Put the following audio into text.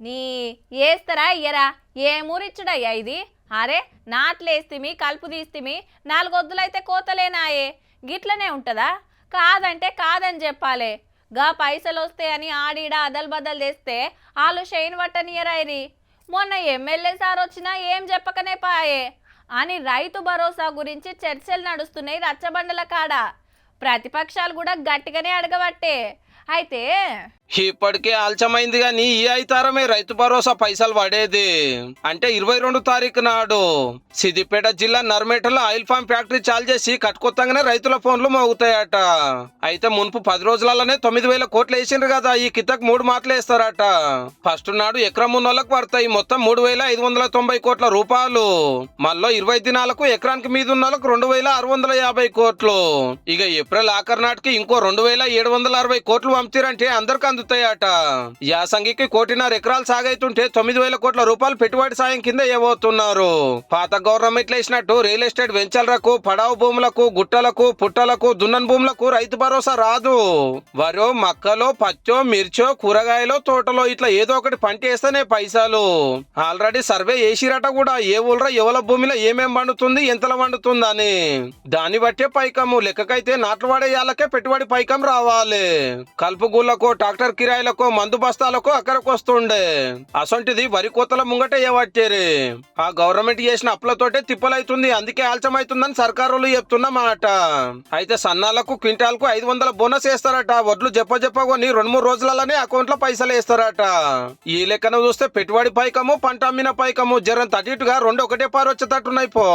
నీ ఏస్తరా ఇయ్యరా ఏమూరిచ్చుడయ్యా ఇది? అరే నాట్లేస్తిమి కలుపు తీస్తిమి నాలుగొద్దులైతే కోతలేనాయే గిట్లనే ఉంటుందా? కాదంటే కాదని చెప్పాలి. గా పైసలు వస్తాయని ఆడిడ అదల్ బదల్ చేస్తే వాళ్ళు షైన్ పట్టనియరాయిరి. మొన్న ఎమ్మెల్యే సార్ వచ్చినా ఏం చెప్పకనే పాయే అని రైతు భరోసా గురించి చర్చలు నడుస్తున్నాయి రచ్చబండల కాడ. ప్రతిపక్షాలు కూడా గట్టిగానే అడగబట్టే. అయితే ఇప్పటికే ఆలస్యమైంది గాని ఈ అయితారమే రైతు భరోసా పైసలు పడేది. అంటే 22 తారీఖు నాడు సిద్దిపేట జిల్లా నర్మేటలో ఆయిల్ ఫామ్ ఫ్యాక్టరీ చాలు చేసి కట్టుకొత్తంగానే రైతుల ఫోన్లు మోగుతాయట. అయితే మున్పు 10 రోజులలోనే 9,000 కోట్లు వేసిండ్రు కదా, ఈ కితకు 3 మాటలు వేస్తారట. ఫస్ట్ నాడు ఎకరం ఉన్నోళ్ళకు పడతాయి మొత్తం 3,590 కోట్ల రూపాయలు. మళ్ళీ 20 దినాలకు ఎకరానికి మీద ఉన్న వాళ్ళకు 2,650 కోట్లు. ఇక ఏప్రిల్ ఆఖరి నాటికి ఇంకో 2,760 కోట్లు పంపిరంటే అందరికి అందుతాయట. యాసంగికి 1.5 ఎకరాలు సాగైతుంటే 9,000 కోట్ల రూపాయలు పెట్టుబడి సాయం కింద ఇవ్వబోతున్నారు. పాత గవర్నమెంట్లు వేసినట్టు రియల్ ఎస్టేట్ వెంచర్లకు, పడావు భూములకు, గుట్టలకు, పుట్టలకు, దున్నన్ భూములకు రైతు భరోసా రాదు. వరో, మక్కలో, పచ్చో, మిర్చో, కూరగాయలో, తోటలో ఇట్లా ఏదో ఒకటి పంట వేస్తేనే పైసలు. ఆల్రెడీ సర్వే చేసిరట కూడా ఏ ఊళ్ళో ఎవల భూమిలో ఏమేం పండుతుంది ఎంతలా పండుతుంది అని. దాన్ని బట్టే పైకము లెక్కకైతే నాట్లు వాడేయాలకే పెట్టుబడి పైకం రావాలి. కలుపు గుళ్ళకో, ట్రాక్టర్ కిరాయిలకో, మందు బస్తాలకో అక్కడికి వస్తుండే. అసొంటిది వరి కోతల ముంగటే ఏవట్టేరి. ఆ గవర్నమెంట్ చేసిన అప్పులతోటే తిప్పలైతుంది, అందుకే ఆలస్యమైతుందని సర్కారులు చెప్తున్న మాట. అయితే సన్నాలకు క్వింటాల్కు 500 బోనస్ వేస్తారట. వడ్లు కొని 2-3 రోజులలోనే అకౌంట్ లో పైసలు వేస్తారట. ఈ లెక్కన చూస్తే పెట్టుబడి పైకము పంట అమ్మిన పైకము జరం తటిటుగా 2 ఒకటే పారు వచ్చేటట్టున్నాయి పో.